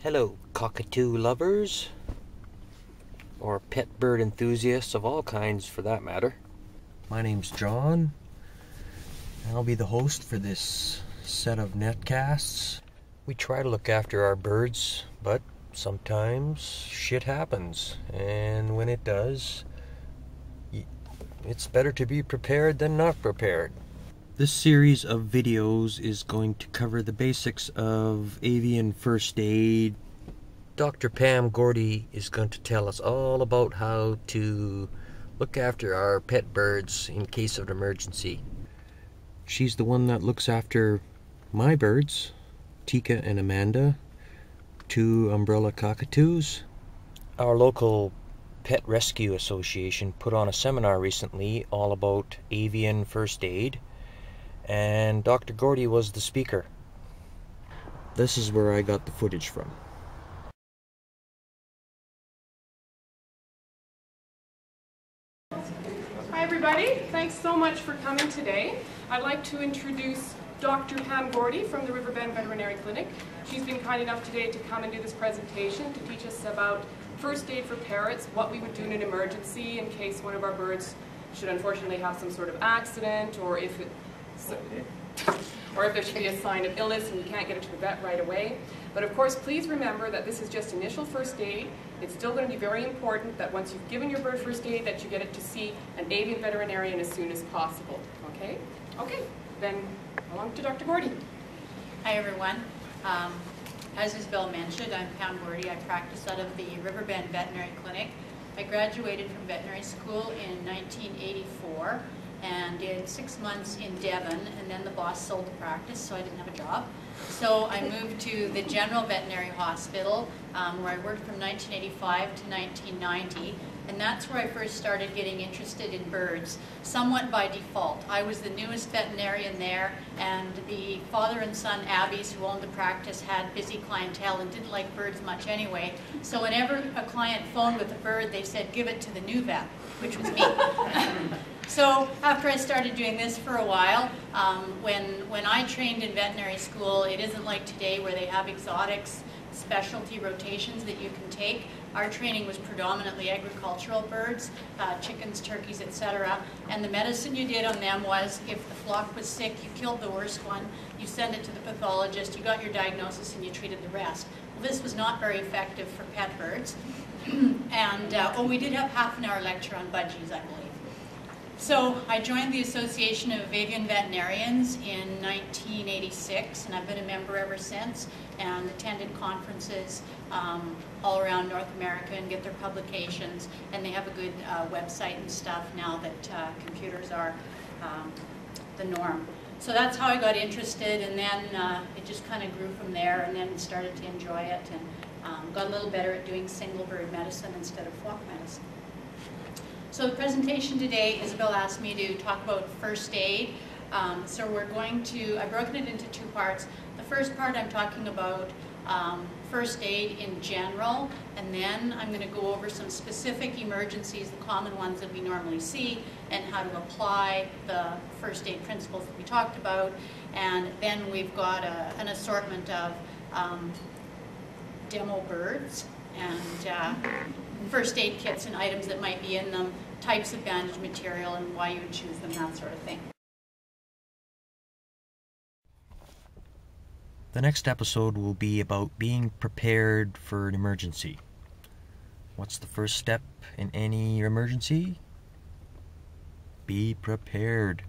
Hello, cockatoo lovers, or pet bird enthusiasts of all kinds for that matter. My name's John, and I'll be the host for this set of netcasts. We try to look after our birds, but sometimes shit happens, and when it does, it's better to be prepared than not prepared. This series of videos is going to cover the basics of Avian First Aid. Dr. Pam Gordy is going to tell us all about how to look after our pet birds in case of an emergency. She's the one that looks after my birds, Tika and Amanda, 2 umbrella cockatoos. Our local Pet Rescue Association put on a seminar recently all about Avian First Aid, and Dr. Gordy was the speaker. This is where I got the footage from. Hi everybody, thanks so much for coming today. I'd like to introduce Dr. Pam Gordy from the Riverbend Veterinary Clinic. She's been kind enough today to come and do this presentation to teach us about first aid for parrots, what we would do in an emergency in case one of our birds should unfortunately have some sort of accident, or if there should be a sign of illness and we can't get it to the vet right away. But of course, please remember that this is just initial first aid. It's still going to be very important that once you've given your bird first aid, that you get it to see an avian veterinarian as soon as possible. Okay? Okay, then along to Dr. Gordy. Hi everyone. As Isabel mentioned, I'm Pam Gordy. I practice out of the Riverbend Veterinary Clinic. I graduated from veterinary school in 1984 and did 6 months in Devon, and then the boss sold the practice, so I didn't have a job. So I moved to the General Veterinary Hospital, where I worked from 1985 to 1990, and that's where I first started getting interested in birds, somewhat by default. I was the newest veterinarian there, and the father and son Abbeys, who owned the practice, had busy clientele and didn't like birds much anyway. So whenever a client phoned with a bird, they said, give it to the new vet, which was me. So after I started doing this for a while, when I trained in veterinary school, it isn't like today where they have exotics, specialty rotations that you can take. Our training was predominantly agricultural birds, chickens, turkeys, etc. And the medicine you did on them was, if the flock was sick, you killed the worst one, you send it to the pathologist, you got your diagnosis, and you treated the rest. Well, this was not very effective for pet birds. And we did have half an hour lecture on budgies, I believe. So I joined the Association of Avian Veterinarians in 1986, and I've been a member ever since, and attended conferences all around North America and get their publications, and they have a good website and stuff now that computers are the norm. So that's how I got interested, and then it just kind of grew from there, and then started to enjoy it, and got a little better at doing single bird medicine instead of flock medicine. So the presentation today, Isabel asked me to talk about first aid. So we're going to, I've broken it into 2 parts. The first part I'm talking about first aid in general, and then I'm going to go over some specific emergencies, the common ones that we normally see, and how to apply the first aid principles that we talked about. And then we've got an assortment of demo birds and first aid kits and items that might be in them, types of bandage material and why you would choose them, that sort of thing. The next episode will be about being prepared for an emergency. What's the first step in any emergency? Be prepared.